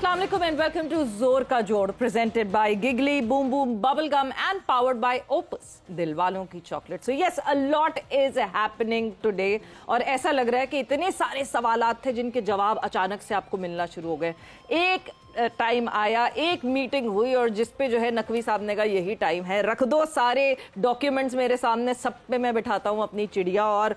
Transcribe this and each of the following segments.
Assalamu alaikum and welcome to Zor Ka Jod, presented by Giggly, Boom Boom, Bubblegum and powered by Opus, दिलवालों की chocolate. So yes, a lot is happening today और ऐसा लग रहा है कि इतने सारे सवालात थे जिनके जवाब अचानक से आपको मिलना शुरू हो गए. एक टाइम आया, एक मीटिंग हुई और जिस पे जो है नकवी साहब ने कहा यही टाइम है, रख दो सारे डॉक्यूमेंट्स मेरे सामने, सब पे मैं बिठाता हूँ अपनी चिड़िया और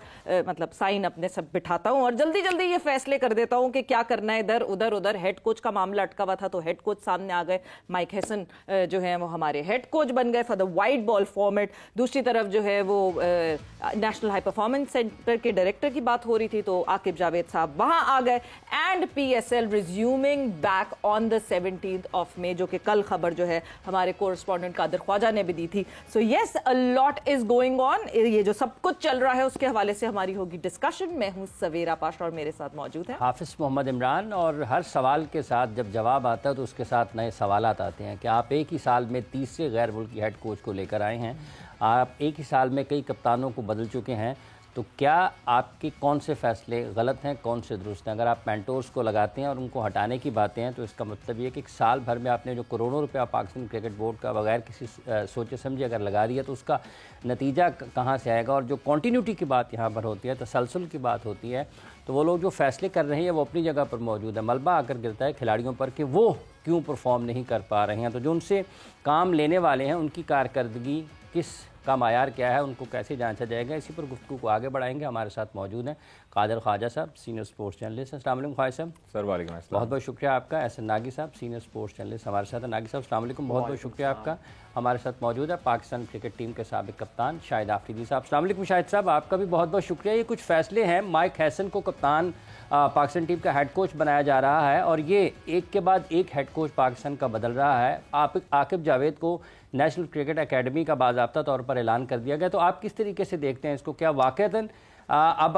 मतलब साइन अपने सब बिठाता हूँ और जल्दी जल्दी ये फैसले कर देता हूँ कि क्या करना है. इधर उधर उधर हेड कोच का मामला अटका हुआ था तो हेड कोच सामने आ गए. माइक हैसन जो है वो हमारे हेड कोच बन गए for the white ball format. दूसरी तरफ जो है वो नेशनल हाई परफॉर्मेंस सेंटर के डायरेक्टर की बात हो रही थी तो आकिब जावेद साहब वहां आ गए. And PSL resuming back on the 17th of May, जो कि कल खबर जो है हमारे कोरेस्पोंडेंट कादिर ख्वाजा ने भी दी थी. So yes, a lot is going on. ये जो सब कुछ चल रहा है उसके हवाले से हमारी होगी डिस्कशन. मैं हूं सवेरा पाशा और मेरे साथ मौजूद है हाफिज मोहम्मद इमरान. और हर सवाल के साथ जब जवाब आता है तो उसके साथ नए सवालात आते हैं कि आप एक ही साल में तीसरे गैर मुल्की हेड कोच को लेकर आए हैं, आप एक ही साल में कई कप्तानों को बदल चुके हैं, तो क्या आपके कौन से फैसले गलत हैं, कौन से दुरुस्त हैं? अगर आप मेंटोर्स को लगाते हैं और उनको हटाने की बातें हैं तो इसका मतलब ये है कि एक साल भर में आपने जो करोड़ों रुपया पाकिस्तान क्रिकेट बोर्ड का बगैर किसी सोचे समझे अगर लगा दिया तो उसका नतीजा कहाँ से आएगा? और जो कॉन्टीन्यूटी की बात यहाँ पर होती है, तसलसल की बात होती है, तो वो लोग जो फैसले कर रहे हैं वो अपनी जगह पर मौजूद है. मलबा आकर गिरता है खिलाड़ियों पर कि वो क्यों परफॉर्म नहीं कर पा रहे हैं. तो जो उनसे काम लेने वाले हैं उनकी कारकर्दगी किस का मायार क्या है, उनको कैसे जांचा जाएगा, इसी पर गुफ्तगू को आगे बढ़ाएंगे. हमारे साथ मौजूद हैं Qadir Khwaja Sahab, senior sports journalist. अस्सलाम वालेकुम ख्वाजा साहब. सर वालेकुम अस्सलाम. बहुत बहुत शुक्रिया आपका. एहसन नागी साहब, सीनियर स्पोर्ट्स जर्नलिस्ट हमारे साथ हैं. नागी साहब अस्सलाम वालेकुम, बहुत बहुत शुक्रिया आपका. हमारे साथ मौजूद है पाकिस्तान क्रिकेट टीम के साबिक कप्तान शाहिद आफरीदी साहब. अस्सलाम वालेकुम शाहिद साहब, आपका भी बहुत बहुत शुक्रिया. ये कुछ फैसले हैं, माइक हैसन को कप्तान पाकिस्तान टीम का हेड कोच बनाया जा रहा है और ये एक के बाद एक हेड कोच पाकिस्तान का बदल रहा है. आकिब जावेद को नेशनल क्रिकेट एकेडमी का बाज़ाब्ता तौर पर ऐलान कर दिया गया. तो आप किस तरीके से देखते हैं इसको? क्या वाक़तन अब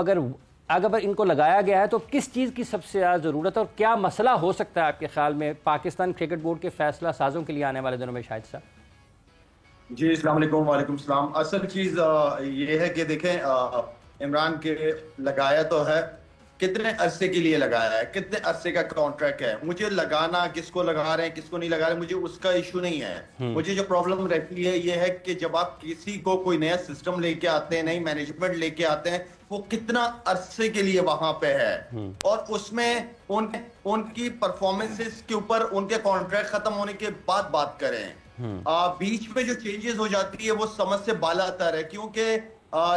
अगर इनको लगाया गया है तो किस चीज़ की सबसे ज़्यादा ज़रूरत है और क्या मसला हो सकता है आपके ख्याल में पाकिस्तान क्रिकेट बोर्ड के फैसला साजों के लिए आने वाले दिनों में शाहिद साहब? जी अस्सलाम वालेकुम. वालेकुम सलाम. असल चीज़ ये है कि देखें, इमरान के लगाया तो है, कितने अरसे के लिए लगाया है, कितने अरसे का कॉन्ट्रैक्ट है. मुझे लगाना, किसको लगा रहे हैं किसको नहीं लगा रहे, मुझे उसका इशू नहीं है. मुझे जो प्रॉब्लम रहती है ये है कि जब आप किसी को कोई नया सिस्टम लेके आते हैं, नई मैनेजमेंट लेके आते हैं, वो कितना अरसे के लिए वहां पे है और उसमें उनकी परफॉर्मेंसेस के ऊपर उनके कॉन्ट्रैक्ट खत्म होने के बाद बात करें. बीच में जो चेंजेस हो जाती है वो समझ से बालातर है, क्योंकि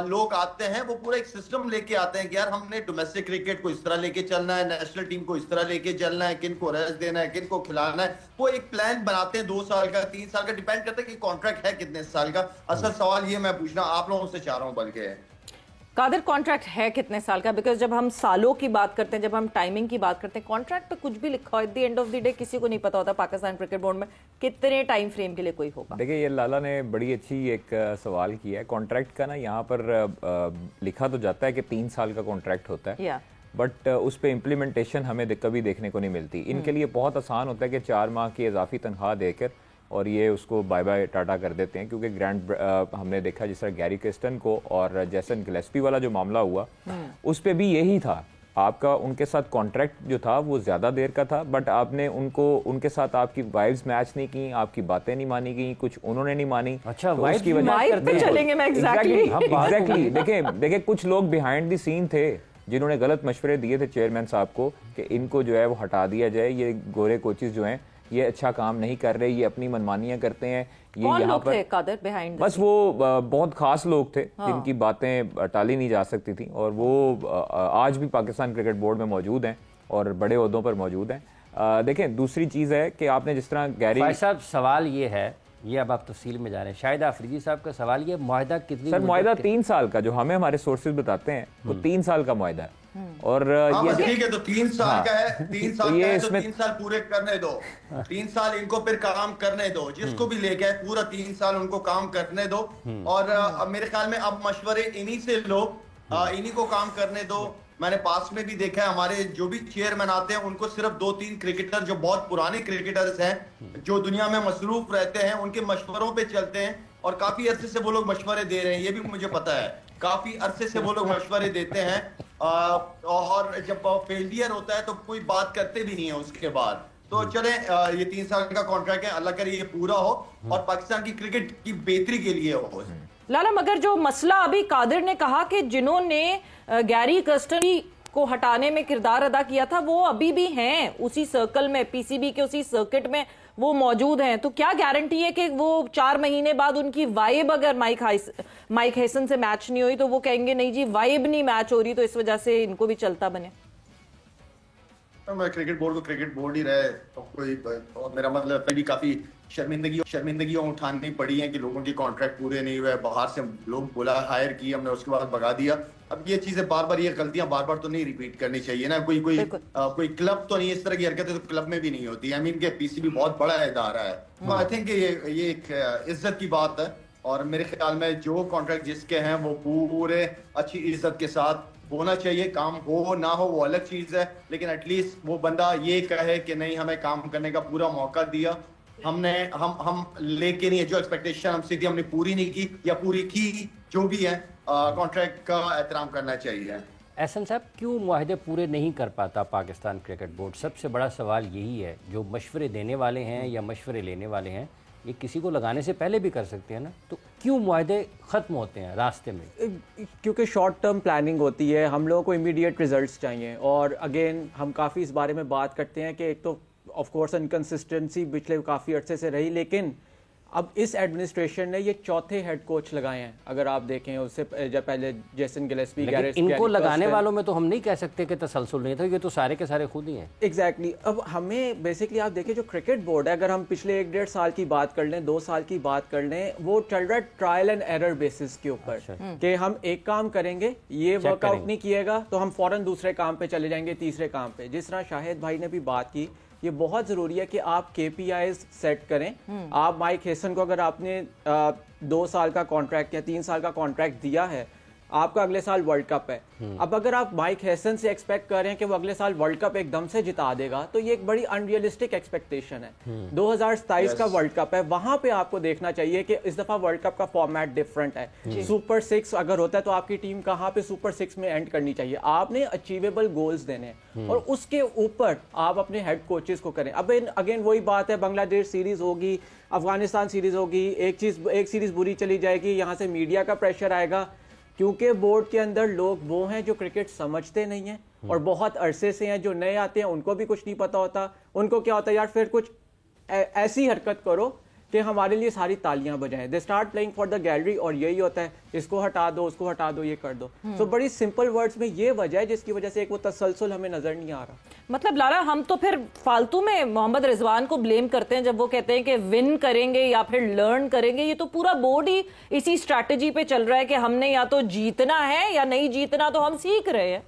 लोग आते हैं वो पूरा एक सिस्टम लेके आते हैं कि यार हमने डोमेस्टिक क्रिकेट को इस तरह लेके चलना है, नेशनल टीम को इस तरह लेके चलना है, किन को रेस्ट देना है, किन को खिलाना है. वो एक प्लान बनाते हैं 2 साल का, 3 साल का, डिपेंड करता है कि कॉन्ट्रैक्ट है कितने साल का. असल सवाल ये मैं पूछना आप लोगों से चाह रहा हूँ बल्कि कादिर, कॉन्ट्रैक्ट है कितने साल का? बिकॉज जब हम सालों की बात करते हैं, जब हम टाइमिंग की बात करते हैं, कॉन्ट्रैक्ट पे कुछ भी लिखा हो, at the end of the day किसी को नहीं पता होता पाकिस्तान क्रिकेट बोर्ड में कितने टाइम फ्रेम के लिए कोई होगा. देखिए, ये लाला ने बड़ी अच्छी एक सवाल किया है. कॉन्ट्रैक्ट का ना यहाँ पर लिखा तो जाता है कि 3 साल का कॉन्ट्रैक्ट होता है, बट उस पर इम्प्लीमेंटेशन हमें कभी देखने को नहीं मिलती. इनके लिए बहुत आसान होता है कि 4 माह की इजाफी तनख्वाह देकर और ये उसको बाय बाय टाटा कर देते हैं. क्योंकि ग्रैंड हमने देखा जिस तरह गैरी क्रिस्टन को और जैसन गिलेस्पी वाला जो मामला हुआ उस पे भी यही था. आपका उनके साथ कॉन्ट्रैक्ट जो था वो ज़्यादा देर का था, बट आपने उनके साथ आपकी वाइब्स मैच नहीं की, आपकी बातें नहीं मानी गई, कुछ उन्होंने नहीं मानी. अच्छा, तो उसकी वजह चलेंगे. मैं एग्जैक्टली देखिए कुछ लोग बिहाइंड द सीन थे जिन्होंने गलत मशवरे दिए थे चेयरमैन साहब को कि इनको जो है वो हटा दिया जाए, ये गोरे कोचेस जो हैं ये अच्छा काम नहीं कर रहे, ये अपनी मनमानियां करते हैं. ये यहाँ पर कादिर बिहाइंड बस वो बहुत खास लोग थे जिनकी बातें टाली नहीं जा सकती थी और वो आज भी पाकिस्तान क्रिकेट बोर्ड में मौजूद हैं और बड़े ओहदों पर मौजूद हैं. देखें, दूसरी चीज़ है कि आपने जिस तरह गैरी साहब सवाल ये है, ये अब आप तफसील में जा रहे हैं. शाहिद आफरीदी साहब का सवाल ये, मुआहदा कितनी? सर मुआहदा 3 साल का, जो हमें हमारे सोर्सेज बताते हैं वो 3 साल का मुआहदा है. और ये ठीक है, तो 3 साल का है, 3 साल का है तो 3 साल पूरे करने दो. 3 साल इनको फिर काम करने दो, जिसको भी लेके आए पूरा 3 साल उनको काम करने दो. और मेरे ख्याल में अब मशवरे इन्हीं से लो, इन्हीं को काम करने दो. मैंने पास में भी देखा है हमारे जो भी चेयरमैन आते हैं उनको सिर्फ 2-3 क्रिकेटर जो बहुत पुराने क्रिकेटर्स हैं जो दुनिया में मसरूफ रहते हैं उनके मशवरों पे चलते हैं और काफी अरसे से वो लोग मशवरे दे रहे हैं. ये भी मुझे पता है, काफी अरसे से वो लोग मशवरे देते हैं और जब फेलियर होता है तो कोई बात करते भी नहीं है उसके बाद. तो चले ये 3 साल का कॉन्ट्रैक्ट है, अल्लाह करे ये पूरा हो और पाकिस्तान की क्रिकेट की बेहतरी के लिए हो। लाला, मगर जो मसला अभी कादिर ने कहा कि जिन्होंने गैरी कर्स्टन को हटाने में किरदार अदा किया था वो अभी भी हैं उसी सर्कल में, पीसीबी के उसी सर्किट में वो मौजूद हैं, तो क्या गारंटी है कि वो 4 महीने बाद उनकी वाइब अगर माइक हैसन से मैच नहीं हुई तो वो कहेंगे नहीं जी वाइब नहीं मैच हो रही तो इस वजह से इनको भी चलता बने? मैं क्रिकेट बोर्ड को क्रिकेट बोर्ड ही रहे तो कोई, मेरा मतलब भी काफी शर्मिंदगी उठानी पड़ी है कि लोगों के कॉन्ट्रैक्ट पूरे नहीं हुए, बाहर से लोग बोला हायर की हमने, उसके बाद भगा दिया। अब ये चीजें बार बार, ये गलतियां बार बार तो नहीं रिपीट करनी चाहिए ना। कोई क्लब तो नहीं, इस तरह की हरकतें तो क्लब में भी नहीं होती। आई मीन के पीसीबी बहुत बड़ा इदारा है, तो आई थिंक ये एक इज्जत की बात है और मेरे ख्याल में जो कॉन्ट्रैक्ट जिसके हैं वो पूरे अच्छी इज्जत के साथ होना चाहिए। काम हो ना हो वो अलग चीज है, लेकिन एटलीस्ट वो बंदा ये कहे कि नहीं हमें काम करने का पूरा मौका दिया, हमने हम लेके नहीं है, जो एक्सपेक्टेशन हमसे थी हमने पूरी नहीं की या पूरी की, जो भी है कॉन्ट्रैक्ट का एहतराम करना चाहिए। एहसन साहब, क्यों मुआहदे पूरे नहीं कर पाता पाकिस्तान क्रिकेट बोर्ड? सबसे बड़ा सवाल यही है। जो मशवरे देने वाले हैं या मशवरे लेने वाले हैं ये किसी को लगाने से पहले भी कर सकते हैं ना, तो क्यों मुआहदे ख़त्म होते हैं रास्ते में? क्योंकि शॉर्ट टर्म प्लानिंग होती है, हम लोगों को इमीडिएट रिजल्ट्स चाहिए। और अगेन हम काफ़ी इस बारे में बात करते हैं कि एक तो ऑफ कोर्स इनकंसिस्टेंसी पिछले काफ़ी अर्से से रही, लेकिन अब इस एडमिनिस्ट्रेशन ने ये चौथे हेड कोच लगाए हैं। अगर आप देखें उससे जब पहले जेसन गिलेस्पी, इनको लगाने वालों में तो हम नहीं कह सकते कि तसलसल नहीं था, ये तो सारे के सारे खुद ही हैं। एग्जैक्टली। अब हमें बेसिकली आप देखें जो क्रिकेट बोर्ड है, अगर हम पिछले 1-1.5 साल की बात कर लें, 2 साल की बात कर लें, वो चल रहा है ट्रायल एंड एरर बेसिस के ऊपर कि हम एक काम करेंगे, ये वर्कआउट नहीं किएगा तो हम फौरन दूसरे काम पे चले जाएंगे, तीसरे काम पे। जिस तरह शाहिद भाई ने भी बात की, ये बहुत ज़रूरी है कि आप KPIs सेट करें। आप माइक हैसन को अगर आपने 2 साल का कॉन्ट्रैक्ट या 3 साल का कॉन्ट्रैक्ट दिया है, आपका अगले साल वर्ल्ड कप है। अब अगर आप माइक हैसन से एक्सपेक्ट कर रहे हैं कि वो अगले साल वर्ल्ड कप एकदम से जिता देगा, तो ये एक बड़ी अनरियलिस्टिक एक्सपेक्टेशन है। 2027 का वर्ल्ड कप है, वहां पे आपको देखना चाहिए कि इस दफा वर्ल्ड कप का फॉर्मेट डिफरेंट है। सुपर 6 अगर होता है तो आपकी टीम कहां पे सुपर 6 में एंड करनी चाहिए। आपने अचीवेबल गोल्स देने और उसके ऊपर आप अपने हेड कोचेस को करें। अब अगेन वही बात है, बांग्लादेश सीरीज होगी, अफगानिस्तान सीरीज होगी, एक सीरीज बुरी चली जाएगी, यहां से मीडिया का प्रेशर आएगा, क्योंकि बोर्ड के अंदर लोग वो हैं जो क्रिकेट समझते नहीं हैं और बहुत अरसे से हैं। जो नए आते हैं उनको भी कुछ नहीं पता होता। उनको क्या होता है, यार फिर कुछ ऐसी हरकत करो कि हमारे लिए सारी तालियां बजाएं। They start playing for the gallery, और यही होता है, इसको हटा दो, उसको हटा दो, ये कर दो। तो बड़ी सिंपल वर्ड्स में ये वजह है जिसकी वजह से एक वो तसलसल हमें नजर नहीं आ रहा। मतलब लारा, हम तो फिर फालतू में मोहम्मद रिजवान को ब्लेम करते हैं जब वो कहते हैं कि विन करेंगे या फिर लर्न करेंगे। ये तो पूरा बोर्ड ही इसी स्ट्रैटेजी पे चल रहा है कि हमने या तो जीतना है या नहीं जीतना, तो हम सीख रहे हैं।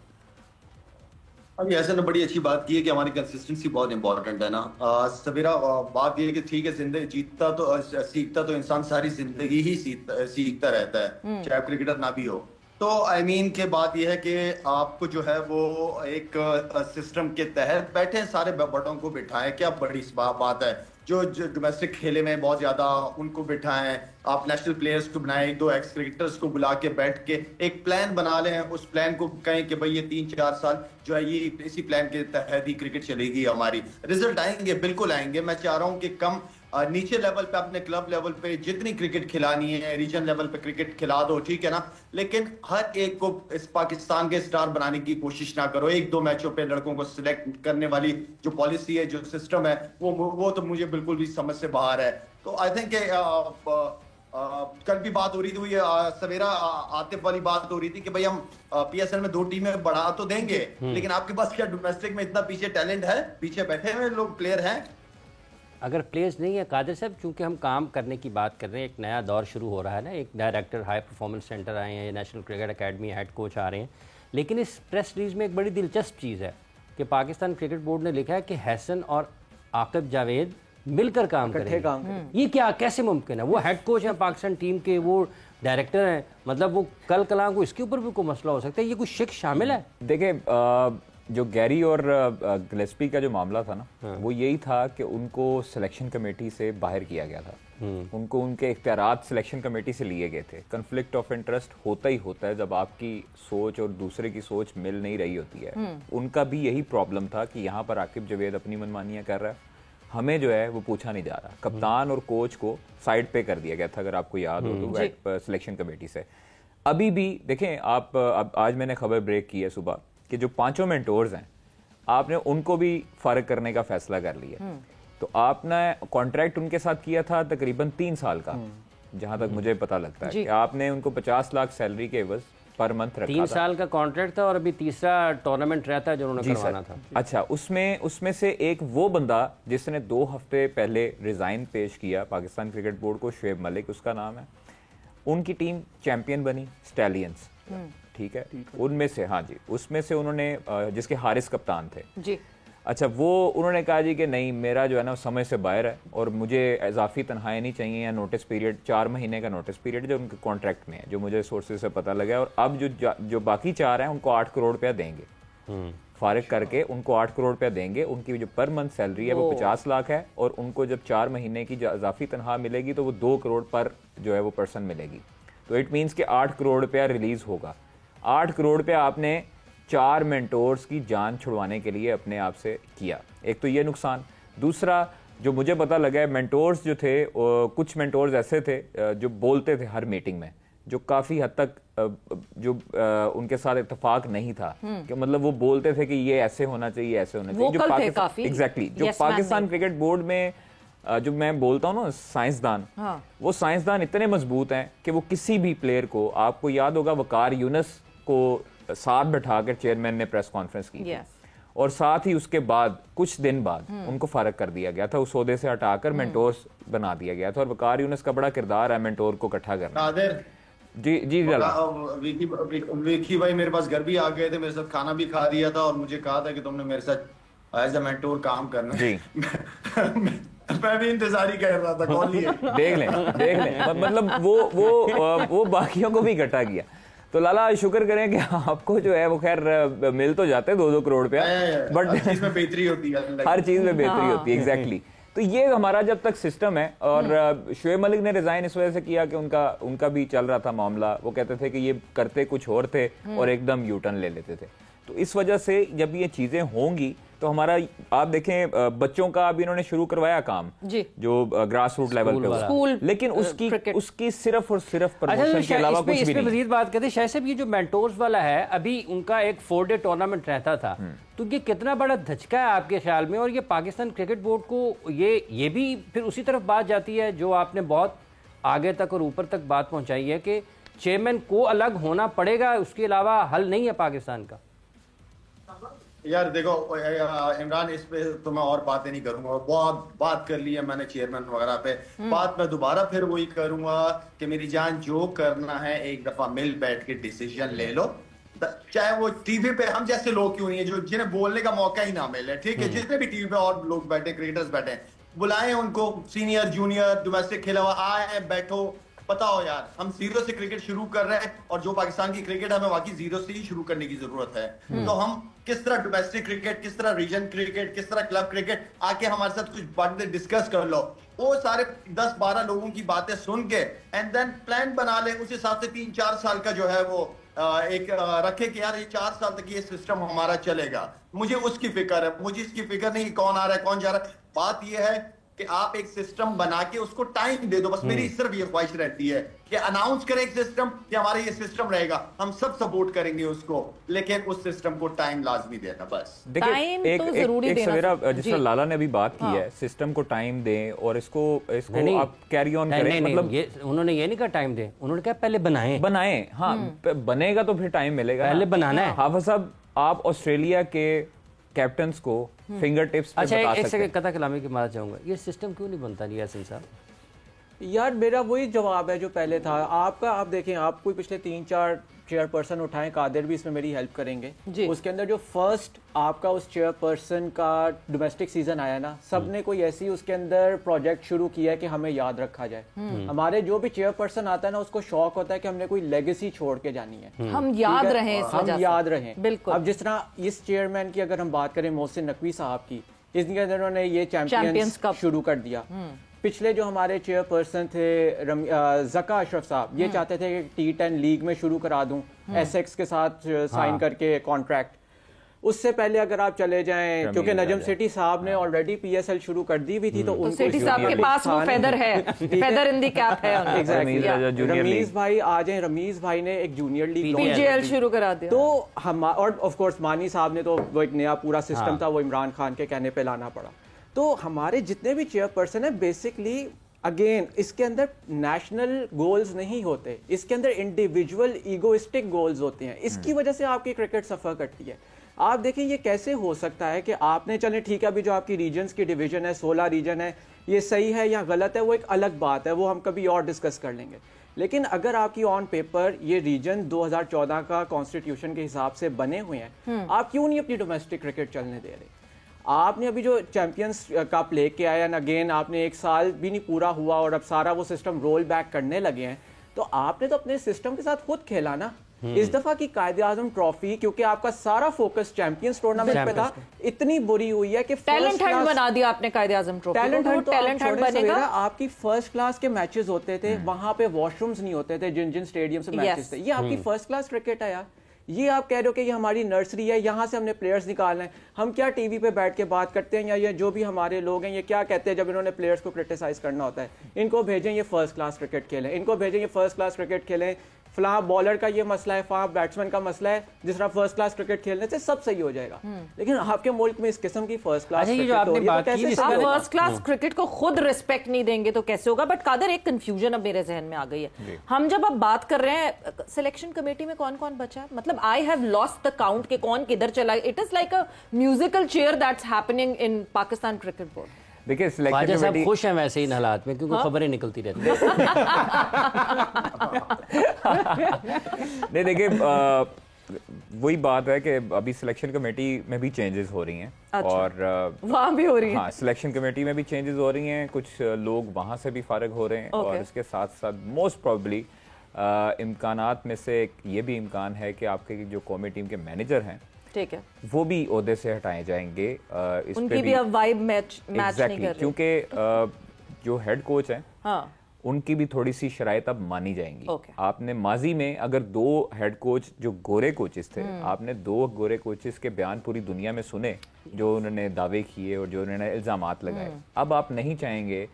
अभी ऐसा ने बड़ी अच्छी बात की है कि हमारी कंसिस्टेंसी बहुत इंपॉर्टेंट है ना। सबीरा, बात ये है कि ठीक है, जिंदगी जीतता तो सीखता तो इंसान सारी जिंदगी ही सीखता रहता है, चाहे क्रिकेटर ना भी हो। तो आई मीन के बात यह है कि आपको जो है वो एक सिस्टम के तहत बैठे सारे बड़ों को बिठाएं, क्या बड़ी बात है। जो डोमेस्टिक खेले में बहुत ज्यादा उनको बिठाएं, आप नेशनल प्लेयर्स को बनाएं, 1-2 एक्स क्रिकेटर्स को बुला के बैठ के एक प्लान बना लें, उस प्लान को कहें कि भाई ये 3-4 साल जो है ये इसी प्लान के तहत ही क्रिकेट चलेगी हमारी। रिजल्ट आएंगे, बिल्कुल आएंगे। मैं चाह रहा हूँ कि कम नीचे लेवल पे, अपने क्लब लेवल पे जितनी क्रिकेट खिलानी है, रीजन लेवल पे क्रिकेट खिला दो, ठीक है ना, लेकिन हर एक को इस पाकिस्तान के स्टार बनाने की कोशिश ना करो। 1-2 मैचों पे लड़कों को सिलेक्ट करने वाली जो पॉलिसी है, जो सिस्टम है, वो तो मुझे बिल्कुल भी समझ से बाहर है। तो आई थिंक कल भी बात हो रही थी, सवेरा आतिफ वाली बात हो रही थी कि भाई हम PSL में 2 टीमें बढ़ा तो देंगे, लेकिन आपके पास क्या डोमेस्टिक में इतना पीछे टैलेंट है, पीछे बैठे हुए लोग प्लेयर हैं? अगर प्लेयर्स नहीं है कादिर साहब, चूंकि हम काम करने की बात कर रहे हैं, एक नया दौर शुरू हो रहा है ना, एक डायरेक्टर हाई परफॉर्मेंस सेंटर आए हैं, national cricket academy head coach आ रहे हैं, लेकिन इस प्रेस रिलीज में एक बड़ी दिलचस्प चीज़ है कि पाकिस्तान क्रिकेट बोर्ड ने लिखा है कि हैसन और आकिब जावेद मिलकर काम करेंगे। ये क्या, कैसे मुमकिन है? वो हेड कोच हैं पाकिस्तान टीम के, वो डायरेक्टर हैं, मतलब वो कल कलां को इसके ऊपर भी कोई मसला हो सकता है, ये कोई शिक शामिल है? देखिए, जो गैरी और गिलेस्पी का जो मामला था ना, वो यही था कि उनको सिलेक्शन कमेटी से बाहर किया गया था। उनको उनके इख्तियारात सिलेक्शन कमेटी से लिए गए थे। कन्फ्लिक्ट ऑफ इंटरेस्ट होता ही होता है जब आपकी सोच और दूसरे की सोच मिल नहीं रही होती है। उनका भी यही प्रॉब्लम था कि यहाँ पर आकिब जावेद अपनी मनमानियाँ कर रहा है, हमें जो है वो पूछा नहीं जा रहा। कप्तान और कोच को साइड पे कर दिया गया था, अगर आपको याद हो तो सिलेक्शन कमेटी से। अभी भी देखें आप, आज मैंने खबर ब्रेक की है सुबह कि जो 5 मेंटोर्स हैं आपने उनको भी फारिग करने का फैसला कर लिया। तो आपने कॉन्ट्रैक्ट उनके साथ किया था तकरीबन 3 साल का, जहां तक मुझे पता लगता है कि आपने उनको 50 लाख सैलरी के एवज पर मंथ रखा 3 साल का कॉन्ट्रैक्ट था और अभी तीसरा टूर्नामेंट रहता है जो उन्होंने करवाना था। अच्छा, उसमें से एक वो बंदा जिसने 2 हफ्ते पहले रिजाइन पेश किया पाकिस्तान क्रिकेट बोर्ड को, शुएब मलिक उसका नाम है। उनकी टीम चैंपियन बनी, स्टैलियंस, ठीक है, उनमें से, हाँ जी, उसमें से उन्होंने जिसके हारिस कप्तान थे जी। अच्छा, वो उन्होंने कहा जी कि नहीं, मेरा जो है ना समझ से बाहर है और मुझे इजाफी तनख्वाहें नहीं चाहिए या नोटिस पीरियड, 4 महीने का नोटिस पीरियड जो उनके कॉन्ट्रैक्ट में है, जो मुझे सोर्सेज से पता लगा। और अब जो बाकी 4 हैं उनको 8 करोड़ रुपया देंगे, फारिग करके उनको 8 करोड़ रुपया देंगे। उनकी जो पर मंथ सैलरी है वो 50 लाख है और उनको जब 4 महीने की इजाफी तनख्वाह मिलेगी तो वो 2 करोड़ पर जो है वो पर्सन मिलेगी। तो इट मीन्स कि 8 करोड़ रुपया रिलीज होगा। 8 करोड़ रुपया आपने 4 मेंटोर्स की जान छुड़वाने के लिए अपने आप से किया। एक तो ये नुकसान। दूसरा जो मुझे पता लगा है, मेंटोर्स जो थे, कुछ मेंटोर्स ऐसे थे जो बोलते थे हर मीटिंग में, जो काफ़ी हद तक जो उनके साथ इत्तेफाक नहीं था, कि मतलब वो बोलते थे कि ये ऐसे होना चाहिए, ऐसे होना चाहिए। जो पाकिस्तान एग्जैक्टली जो पाकिस्तान क्रिकेट बोर्ड में जो मैं बोलता हूँ ना साइंसदान, वो साइंसदान इतने मजबूत हैं कि वो किसी भी प्लेयर को, आपको याद होगा वकार यूनुस को साथ बैठाकर चेयरमैन ने प्रेस कॉन्फ्रेंस की थी, और साथ ही उसके बाद कुछ दिन बाद उनको फारिग कर दिया गया था, उस ओहदे से हटाकर मेंटोर्स बना दिया गया था। और वकार यूनुस का बड़ा किरदार है मेंटोर को इकट्ठा करना। जी जी, विकी भाई मेरे पास घर भी आ गए थे, मेरे साथ खाना भी खा दिया था और मुझे कहा था कि तुमने मेरे साथ एज अ मेंटोर काम करना जी। मैं भी इंतजार ही कर रहा था कौन लिए। देख लें मतलब वो बाकियों को भी इकट्ठा किया। तो लाला शुक्र करें कि आपको जो है वो खैर मिल तो जाते हैं 2-2 करोड़ रुपया, बट हर चीज में बेहतरी होती है, हर चीज में बेहतरी होती है। एग्जैक्टली। तो ये हमारा जब तक सिस्टम है, और शुएब मलिक ने रिजाइन इस वजह से किया कि उनका भी चल रहा था मामला। वो कहते थे कि ये करते कुछ और थे और एकदम यू टर्न ले लेते थे। तो इस वजह से जब ये चीजें होंगी तो हमारा, आप देखें बच्चों का अभी इन्होंने शुरू करवाया काम जी, जो ग्रास रूट लेवल पे स्कूल, लेकिन उसकी सिर्फ और सिर्फ प्रमोशन के अलावा कुछ भी नहीं। मजीद बात करते शायद साहब, ये जो मेंटोर्स वाला है, अभी उनका एक 4-डे टूर्नामेंट रहता था, तो ये कितना बड़ा धचका है आपके ख्याल में? और ये पाकिस्तान क्रिकेट बोर्ड को ये भी फिर उसी तरफ बात जाती है जो आपने बहुत आगे तक और ऊपर तक बात पहुंचाई है कि चेयरमैन को अलग होना पड़ेगा, उसके अलावा हल नहीं है पाकिस्तान का। यार देखो इमरान, इस पे तो मैं और बातें नहीं करूंगा, बहुत बात कर ली है मैंने चेयरमैन वगैरह पे। बात मैं दोबारा फिर वही करूंगा कि मेरी जान, जो करना है एक दफा मिल बैठ के डिसीजन ले लो, चाहे वो टीवी पे हम जैसे लोग क्यों नहीं है जो जिन्हें बोलने का मौका ही ना मिले, ठीक है, जितने भी टीवी पे और लोग बैठे, क्रिकेटर्स बैठे, बुलाएं उनको, सीनियर जूनियर डोमेस्टिक खेला हुआ, आए बैठो, पता हो यार हम 0 से क्रिकेट शुरू कर रहे हैं और जो पाकिस्तान की क्रिकेट है हमें वाकई 0 से ही शुरू करने की जरूरत है। तो हम किस तरह डोमेस्टिक क्रिकेट, किस तरह रीजन क्रिकेट, किस तरह क्लब क्रिकेट, आके हमारे साथ कुछ बातें डिस्कस कर लो। वो सारे 10-12 लोगों की बातें सुन के एंड देन प्लान बना ले, उस हिसाब से 3-4 साल का जो है वो एक रखे कि यार ये 4 साल तक ये सिस्टम हमारा चलेगा। मुझे उसकी फिक्र है, मुझे इसकी फिक्र नहीं कि कौन आ रहा है कौन जा रहा है। बात ये है कि आप एक सिस्टम बना के उसको टाइम दे दो, बस मेरी सिर्फ ये ख्वाहिश रहती है कि अनाउंस करें एक सिस्टम कि हमारा ये सिस्टम रहेगा, हम सब सपोर्ट करेंगे उसको, लेकिन उस सिस्टम को टाइम लाजमी देना। बस टाइम तो जरूरी देना। सवेरा जिस तरह लाला ने अभी बात की है, सिस्टम को टाइम दें और इसको आप कैरी ऑन करें। मतलब ये उन्होंने ये नहीं कहा टाइम दें, उन्होंने कहा पहले बनाएं। हाँ, बनेगा तो फिर टाइम मिलेगा, पहले बनाना है। हाफिज साहब, आप ऑस्ट्रेलिया के कैप्टन्स को फिंगर टिप्स पे बता सकते हैं। एक सेकंड कथा कलामी की मारना चाहूंगा, ये सिस्टम क्यों नहीं बनता नहीं यासिन साहब? यार मेरा वही जवाब है जो पहले था आपका। आप देखें, आप कोई पिछले 3-4 चेयरपर्सन उठाएं, कादिर भी इसमें मेरी हेल्प करेंगे। उसके अंदर जो फर्स्ट आपका उस चेयरपर्सन का डोमेस्टिक सीजन आया ना, सबने कोई ऐसी उसके अंदर प्रोजेक्ट शुरू किया है कि हमें याद रखा जाए। हमारे जो भी चेयरपर्सन आता है ना, उसको शौक होता है कि हमने कोई लेगेसी छोड़ के जानी है, हम याद रहें, हम याद रहें। बिल्कुल। अब जिस तरह इस चेयरमैन की अगर हम बात करें, मोहसिन नकवी साहब की, इसके अंदर उन्होंने ये चैंपियंस शुरू कर दिया। पिछले जो हमारे चेयरपर्सन थे जका अशरफ साहब, ये चाहते थे कि T10 लीग में शुरू करा दूं, एसेक्स के साथ साइन करके कॉन्ट्रैक्ट। उससे पहले अगर आप चले जाएं, क्योंकि नजम सेठी साहब ने ऑलरेडी PSL शुरू कर दी हुई थी, तो उनको सेठी साहब के पास वो फेदर है, फेदर इन दी कैप है। रमीज भाई आ जाए, रमीज भाई ने एक जूनियर लीग PGL शुरू करा दिया। तो हम, और ऑफ कोर्स मानी साहब ने तो वो एक नया पूरा सिस्टम था, वो इमरान खान के कहने पे लाना पड़ा। तो हमारे जितने भी चेयरपर्सन है बेसिकली अगेन इसके अंदर नेशनल गोल्स नहीं होते, इसके अंदर इंडिविजुअल ईगोइस्टिक गोल्स होते हैं। इसकी वजह से आपकी क्रिकेट सफर करती है। आप देखें ये कैसे हो सकता है कि आपने, चले ठीक है, अभी जो आपकी रीजन्स की डिवीजन है, 16 रीजन है, ये सही है या गलत है वो एक अलग बात है, वो हम कभी और डिस्कस कर लेंगे। लेकिन अगर आपकी ऑन पेपर ये रीजन 2014 का कॉन्स्टिट्यूशन के हिसाब से बने हुए हैं, आप क्यों नहीं अपनी डोमेस्टिक क्रिकेट चलने दे रहे? आपने अभी जो चैंपियंस कप लेके आया एंड अगेन आपने एक साल भी नहीं पूरा हुआ और अब सारा वो सिस्टम रोल बैक करने लगे हैं, तो आपने तो अपने सिस्टम के साथ खुद खेला ना। इस दफा की कायदे-आज़म ट्रॉफी, क्योंकि आपका सारा फोकस चैंपियंस टूर्नामेंट पे था, इतनी बुरी हुई है कि टैलेंट हंट बना दिया आपने कायदे-आज़म ट्रॉफी। टैलेंट हंट बनेगा। आपकी फर्स्ट क्लास के मैचेस होते थे, वहां पे वॉशरूम्स नहीं होते थे जिन जिन स्टेडियम से मैचेस थे। ये आपकी फर्स्ट क्लास क्रिकेट है यार। ये आप कह रहे हो कि ये हमारी नर्सरी है, यहाँ से हमने प्लेयर्स निकालना है। हम क्या टीवी पे बैठ के बात करते हैं, या ये जो भी हमारे लोग हैं ये क्या कहते हैं जब इन्होंने प्लेयर्स को क्रिटिसाइज करना होता है? इनको भेजें ये फर्स्ट क्लास क्रिकेट खेलें, इनको भेजें ये फर्स्ट क्लास क्रिकेट खेलें, फलां बॉलर का ये मसला है, फलां बैट्समैन का मसला है, जिस तरह फर्स्ट क्लास क्रिकेट खेलने से सब सही हो जाएगा। लेकिन आपके मुल्क में इस किस्म की फर्स्ट क्लास क्रिकेट हो रही है, तो कैसे आप फर्स्ट क्लास क्रिकेट को खुद रिस्पेक्ट नहीं देंगे तो कैसे होगा? बट कादर, एक कंफ्यूजन अब मेरे जहन में आ गई है। हम जब अब बात कर रहे हैं सिलेक्शन कमेटी में कौन कौन बचा है, मतलब I have lost the count के कौन किधर चला। It is like a musical chair that's happening in Pakistan cricket board. देखिए सिलेक्शन कमेटी खुश हैं वैसे इन हालात में, क्योंकि खबरें निकलती रहती हैं। नहीं देखिए, वही बात है कि अभी सिलेक्शन कमेटी में भी चेंजेस हो रही हैं। अच्छा, और वहाँ भी हो रही है। हाँ, सिलेक्शन कमेटी में भी चेंजेस हो रही हैं, कुछ लोग वहाँ से भी फारिग हो रहे हैं। और इसके साथ साथ मोस्ट प्रोबेबली इम्कानात में से ये भी इम्कान है कि आपके जो कौमी टीम के मैनेजर हैं, ठीक है, वो भी ओहदे से हटाए जाएंगे। इस उनकी भी अब वाइब मैच नहीं कर रही, क्योंकि जो हेड कोच हैं, हाँ, उनकी भी थोड़ी सी शराइत अब मानी जाएंगी। आपने माजी में अगर 2 हेड कोच जो गोरे कोचेस थे, आपने 2 गोरे कोचेस के बयान पूरी दुनिया में सुने, जो उन्होंने दावे किए और जो उन्होंने इल्जामात लगाए। अब आप नहीं चाहेंगे,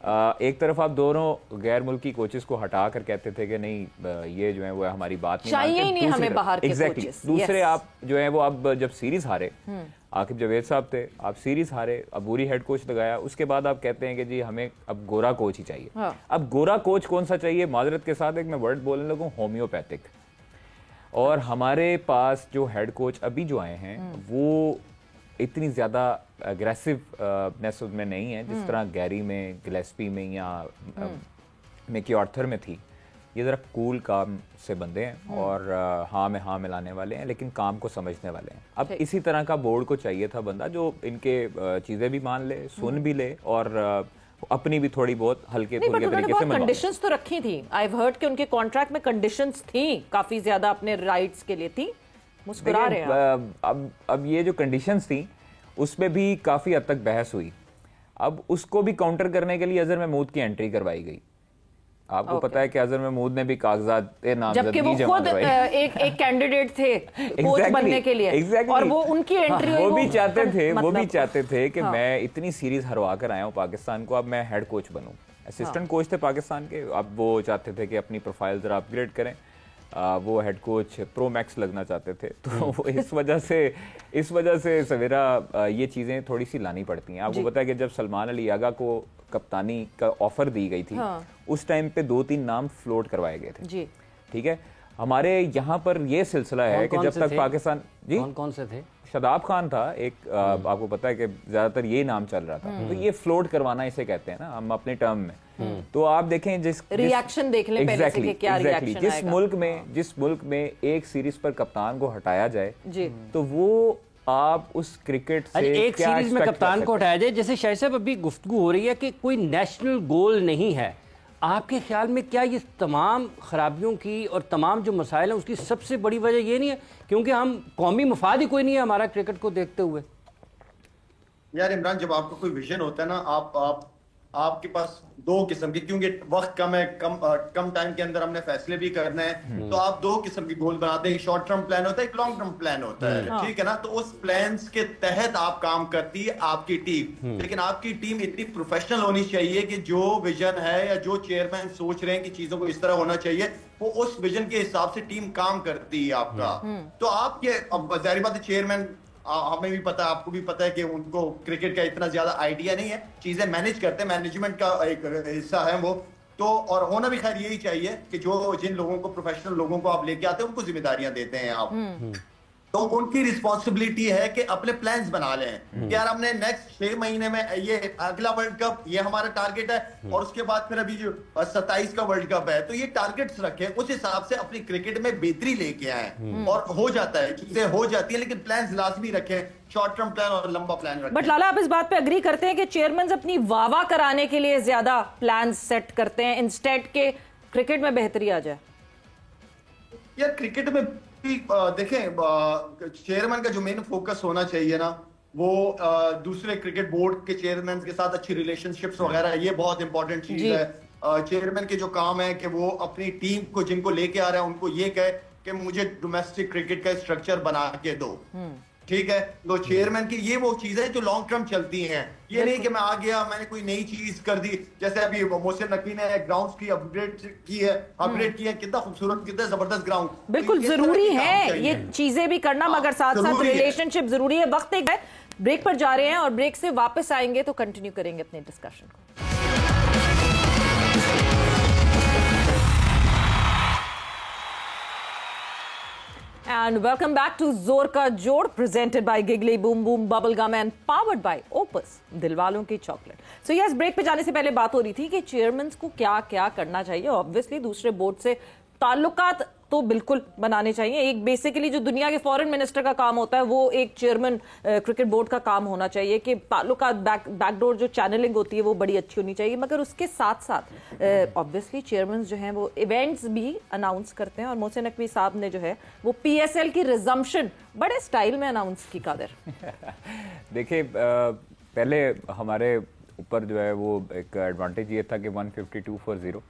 एक तरफ आप दोनों गैर मुल्की कोचेस को हटा कर कहते थे कि नहीं ये जो है वो हमारी बात नहीं चाहिए ही नहीं हमें बाहर के कोचेस। दूसरे आप जो है वो अब जब सीरीज हारे, आकिब जावेद साहब थे, आप सीरीज हारे, अबूरी हेड कोच लगाया, उसके बाद आप कहते हैं कि जी हमें अब गोरा कोच ही चाहिए। हाँ। अब गोरा कोच कौन सा चाहिए? माजरत के साथ एक मैं वर्ड बोलने लगूं, होम्योपैथिक। और हमारे पास जो हेड कोच अभी जो आए हैं वो इतनी ज़्यादा अग्रेसिवनेस में नहीं है जिस तरह गैरी में, गिलेस्पी में या मैकी आर्थर में थी। ये ज़रा कूल काम से बंदे हैं और हाँ में हाँ मिलाने वाले हैं, लेकिन काम को समझने वाले हैं। अब इसी तरह का बोर्ड को चाहिए था बंदा जो इनके चीज़ें भी मान ले, सुन भी ले और अपनी भी थोड़ी बहुत हल्के फुल्के तरीके से कंडीशंस तो रखी थी। आई हैव हर्ड कि उनके कॉन्ट्रैक्ट में कंडीशंस थी काफ़ी ज़्यादा अपने राइट्स के लिए थी। मुस्कुरा रहे हैं अब ये जो कंडीशंस थी उसमें भी काफी हद तक बहस हुई। अब उसको भी काउंटर करने के लिए अजहर महमूद की एंट्री करवाई गई। आपको पता है कि अजहर महमूद ने भी कागजात नामजदगी जमा करवाई, एक कैंडिडेट थे कोच बनने के लिए, और वो उनकी एंट्री वो भी चाहते थे कि मैं इतनी सीरीज हरवा कर आया हूँ पाकिस्तान को, अब मैं हेड कोच बनूं। असिस्टेंट कोच थे पाकिस्तान के, अब वो चाहते थे कि अपनी प्रोफाइल जरा अपग्रेड करें। वो हेड कोच प्रो मैक्स लगना चाहते थे, तो इस वजह से सवेरा ये चीज़ें थोड़ी सी लानी पड़ती हैं। आपको पता है कि जब सलमान अली यागा को कप्तानी का ऑफर दी गई थी, उस टाइम पे 2-3 नाम फ्लोट करवाए गए थे। ठीक है, हमारे यहाँ पर ये सिलसिला है कि जब तक पाकिस्तान जी कौन से थे, शदाब खान था एक, आपको पता है कि ज्यादातर ये नाम चल रहा था, तो ये फ्लोट करवाना इसे कहते हैं ना हम अपने टर्म में। तो आप देखें जिस रिएक्शन देख लें पहले से कि क्या रिएक्शन आएगा। जिस मुल्क में एक सीरीज पर कप्तान को हटाया जाए तो वो आप उस क्रिकेट से एक सीरीज में कप्तान को हटाया जाए, जैसे शायद साहब अभी गुफ्तगू हो रही है कि कोई नेशनल गोल नहीं है, आपके ख्याल में क्या ये तमाम खराबियों की और तमाम जो मसाइल हैं उसकी सबसे बड़ी वजह ये नहीं है क्योंकि हम कौमी मफाद ही कोई नहीं है हमारा क्रिकेट को देखते हुए? यार इमरान, जब आपका कोई विजन होता है ना, आप आपके पास दो किस्म की, क्योंकि वक्त कम है, कम टाइम के अंदर हमने फैसले भी करने हैं, तो आप दो किस्म की गोल बनाते हैं। एक शॉर्ट टर्म प्लान होता है, एक लॉन्ग टर्म प्लान होता है, ठीक है ना। तो उस प्लान्स के तहत आप काम करती है आपकी टीम, लेकिन आपकी टीम इतनी प्रोफेशनल होनी चाहिए कि जो विजन है या जो चेयरमैन सोच रहे हैं कि चीजों को इस तरह होना चाहिए, वो उस विजन के हिसाब से टीम काम करती है आपका। तो आप ये, अब जाहिर बात है चेयरमैन, हमें भी पता है, आपको भी पता है कि उनको क्रिकेट का इतना ज्यादा आइडिया नहीं है, चीजें मैनेज करते हैं, मैनेजमेंट का एक हिस्सा है वो तो। और होना भी खैर यही चाहिए कि जो जिन लोगों को, प्रोफेशनल लोगों को आप लेके आते हैं, उनको जिम्मेदारियां देते हैं आप, तो उनकी रिस्पॉन्सिबिलिटी है कि अपने प्लान्स बना लें कि यार हमने नेक्स्ट 6 महीने में ये अगला वर्ल्ड कप, ये हमारा टारगेट है, और उसके बाद फिर अभी जो 27 का वर्ल्ड कप है, तो ये टारगेट्स रखें, उस हिसाब से अपनी क्रिकेट में बेहतरी लेके आए। और हो जाता है, चीजें हो जाती है, लेकिन प्लान्स लाजमी रखें, शॉर्ट टर्म प्लान और लंबा प्लान रखें। बट लाला, आप इस बात पे एग्री करते हैं कि चेयरमैन अपनी वाह कराने के लिए ज्यादा प्लान सेट करते हैं इंस्टेड के क्रिकेट में बेहतरी आ जाए? यार क्रिकेट में देखें, चेयरमैन का जो मेन फोकस होना चाहिए ना, वो दूसरे क्रिकेट बोर्ड के चेयरमैन के साथ अच्छी रिलेशनशिप्स वगैरह, ये बहुत इंपॉर्टेंट चीज है। चेयरमैन के जो काम है कि वो अपनी टीम को, जिनको लेके आ रहा है, उनको ये कहे कि मुझे डोमेस्टिक क्रिकेट का स्ट्रक्चर बना के दो, ठीक है। तो चेयरमैन की ये वो चीजें जो लॉन्ग टर्म चलती हैं, ये नहीं कि मैं आ गया, मैंने कोई नई चीज कर दी। जैसे अभी मोहसिन नकवी ने ग्राउंड्स की अपग्रेड की है, कितना खूबसूरत, कितना जबरदस्त ग्राउंड। बिल्कुल जरूरी है ये चीजें भी करना, मगर साथ साथ रिलेशनशिप जरूरी है। वक्त एक है, ब्रेक पर जा रहे हैं और ब्रेक से वापस आएंगे तो कंटिन्यू करेंगे अपने डिस्कशन को। And welcome back to जोर का जोड़, presented by Giggly Boom Boom Bubblegum and powered by Opus, दिलवालों की चॉकलेट। सो यस, ब्रेक पे जाने से पहले बात हो रही थी कि चेयरमैन को क्या क्या करना चाहिए। ऑब्वियसली दूसरे बोर्ड से ताल्लुकात तो बिल्कुल बनाने चाहिए। एक बेसिकली जो दुनिया के फॉरेन मिनिस्टर का काम होता है, वो एक चेयरमैन क्रिकेट बोर्ड का काम होना चाहिए कि ताल्लुकात, बैकडोर जो चैनलिंग होती है वो बड़ी अच्छी होनी चाहिए। मगर उसके साथ साथ ऑब्वियसली चेयरमैन जो हैं वो इवेंट्स भी अनाउंस करते हैं, और मोहसिन नकवी साहब ने जो है वो PSL की रिजम्पशन बड़े स्टाइल में अनाउंस की। कादर देखिए, पहले हमारे ऊपर जो है वो एक एडवांटेज ये था कि 152 for 0,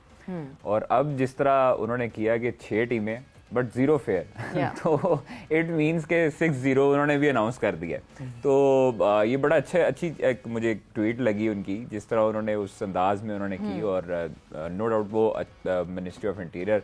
और अब जिस तरह उन्होंने किया कि 6 टीमें बट 0 फेयर, तो इट मीन्स के 6-0 उन्होंने भी अनाउंस कर दिया। तो ये बड़ा अच्छी एक मुझे एक ट्वीट लगी उनकी, जिस तरह उन्होंने उस अंदाज में उन्होंने की। और नो डाउट वो मिनिस्ट्री ऑफ इंटीरियर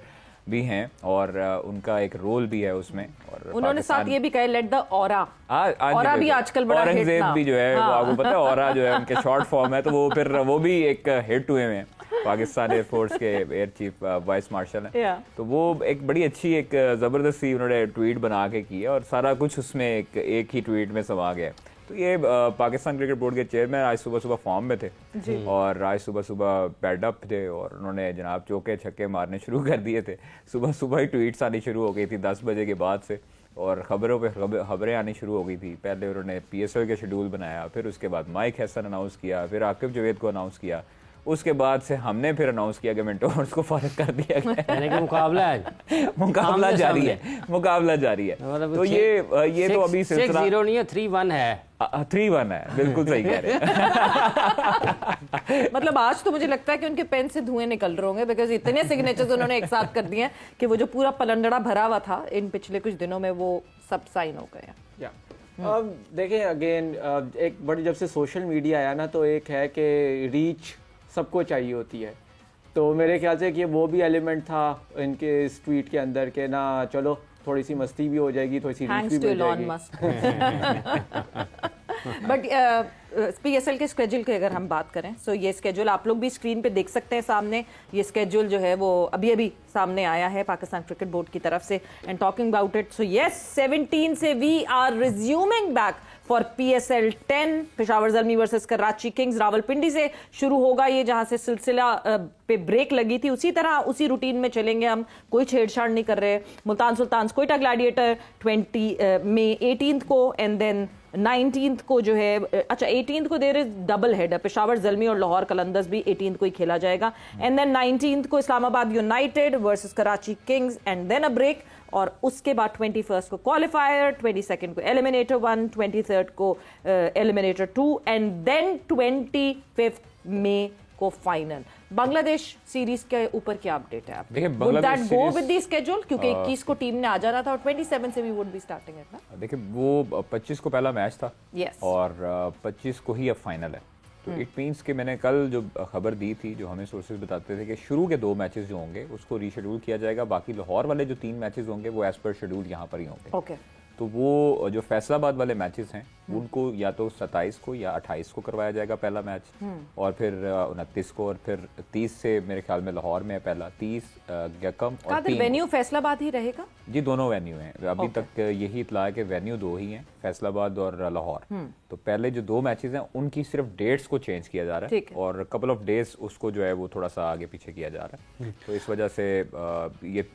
भी हैं और उनका एक रोल भी है उसमें। और उन्होंने साथ ये भी कहा, लेट द ऑरा भी आजकल बड़ा हिट औरंगजेब भी जो है, आपको पता है ऑरा जो है उनके शॉर्ट फॉर्म है, तो वो फिर वो भी एक हिट हुए हैं। पाकिस्तान एयरफोर्स के एयर चीफ वाइस मार्शल हैं, तो वो एक बड़ी अच्छी एक जबरदस्त सी उन्होंने ट्वीट बना के की है, और सारा कुछ उसमें एक ही ट्वीट में समा गया। तो ये पाकिस्तान क्रिकेट बोर्ड के चेयरमैन आज सुबह फॉर्म में थे, और आज सुबह पैड अप थे, और उन्होंने जनाब चौके छक्के मारने शुरू कर दिए थे। सुबह ही ट्वीट्स आनी शुरू हो गई थी 10 बजे के बाद से, और खबरों पे खबरें आनी शुरू हो गई थी। पहले उन्होंने PSL का शेड्यूल बनाया, फिर उसके बाद माइक हैसन अनाउंस किया, फिर आकिब जावेद को अनाउंस किया, उसके बाद से हमने फिर अनाउंस किया कि मेंटोर्स को फारिग कर दिया गया। मुकाबला जारी है। तो ये तो अभी सिलसिला 6-0 नहीं है, 3-1 है। 3-1 है, बिल्कुल सही कह रहे हैं। मतलब आज तो मुझे लगता है कि उनके पेन से धुएं निकल रहे होंगे, बिकॉज इतने सिग्नेचर्स उन्होंने एक साथ कर दिए हैं कि वो जो पूरा पलंडड़ा भरा हुआ था इन पिछले कुछ दिनों में, वो सब साइन हो गए हैं। अब देखें अगेन, एक बड़ी जब से सोशल मीडिया आया ना, तो एक है कि रीच सबको चाहिए होती है। तो मेरे ख्याल से कि वो भी एलिमेंट था इनके इस ट्वीट के अंदर के ना, चलो थोड़ी सी मस्ती भी हो जाएगी, थोड़ी सी रीच भी मिल जाएगी। बट PSL के स्केड्यूल की अगर हम बात करें, सो ये स्केड्यूल आप लोग भी स्क्रीन पे देख सकते हैं सामने। ये स्केड्यूल जो है वो अभी सामने आया है पाकिस्तान क्रिकेट बोर्ड की तरफ से, and talking about it, so yes 17 से we are resuming back for PSL 10। Peshawar Zalmi versus Karachi Kings Rawalpindi से शुरू होगा ये, जहां से सिलसिला पे ब्रेक लगी थी उसी तरह उसी रूटीन में चलेंगे हम, कोई छेड़छाड़ नहीं कर रहे। मुल्तान सुल्तान कोयटा ग्लैडिएटर 20 मई 18 को, एंड देन 19th को जो है, अच्छा 18th को there is double header, Peshawar Zalmi और लाहौर कलंदर्स भी 18th को ही खेला जाएगा, एंड देन 19th को Islamabad United versus Karachi Kings, and then a break, और उसके बाद 21st को क्वालिफायर, 22nd को एलिमिनेटर 1, 23rd को एलिमिनेटर 2, एंड देन 25th में को फाइनल। बांग्लादेश सीरीज के ऊपर क्या अपडेट है आप? देखिए Would that go with the schedule? क्योंकि 21 को टीम ने आ जाना था और 27 से भी वुड बी स्टार्टिंग है ना। देखिए वो 25 को पहला मैच था yes. और 25 को ही अब फाइनल है, तो इट मीन्स कि मैंने कल जो खबर दी थी, जो हमें सोर्सेज बताते थे कि शुरू के 2 मैचेस जो होंगे उसको रीशेड्यूल किया जाएगा, बाकी लाहौर वाले जो 3 मैचेस होंगे वो एज पर शेड्यूल यहाँ पर ही होंगे। okay. तो वो जो फैसलाबाद वाले मैचेस हैं उनको या तो 27 को या 28 को करवाया जाएगा पहला मैच, और फिर 29 को, और फिर 30 से मेरे ख्याल में लाहौर में पहला, 30 गकम और 3 वेन्यू फैसलाबाद ही रहेगा जी, दोनों वेन्यू हैं अभी तक यही इतला है कि वेन्यू 2 ही हैं, फैसलाबाद और लाहौर। तो पहले जो 2 मैचेस हैं उनकी सिर्फ डेट्स को चेंज किया जा रहा है और कपल ऑफ डेज उसको जो है वो थोड़ा सा आगे पीछे किया जा रहा है, तो इस वजह से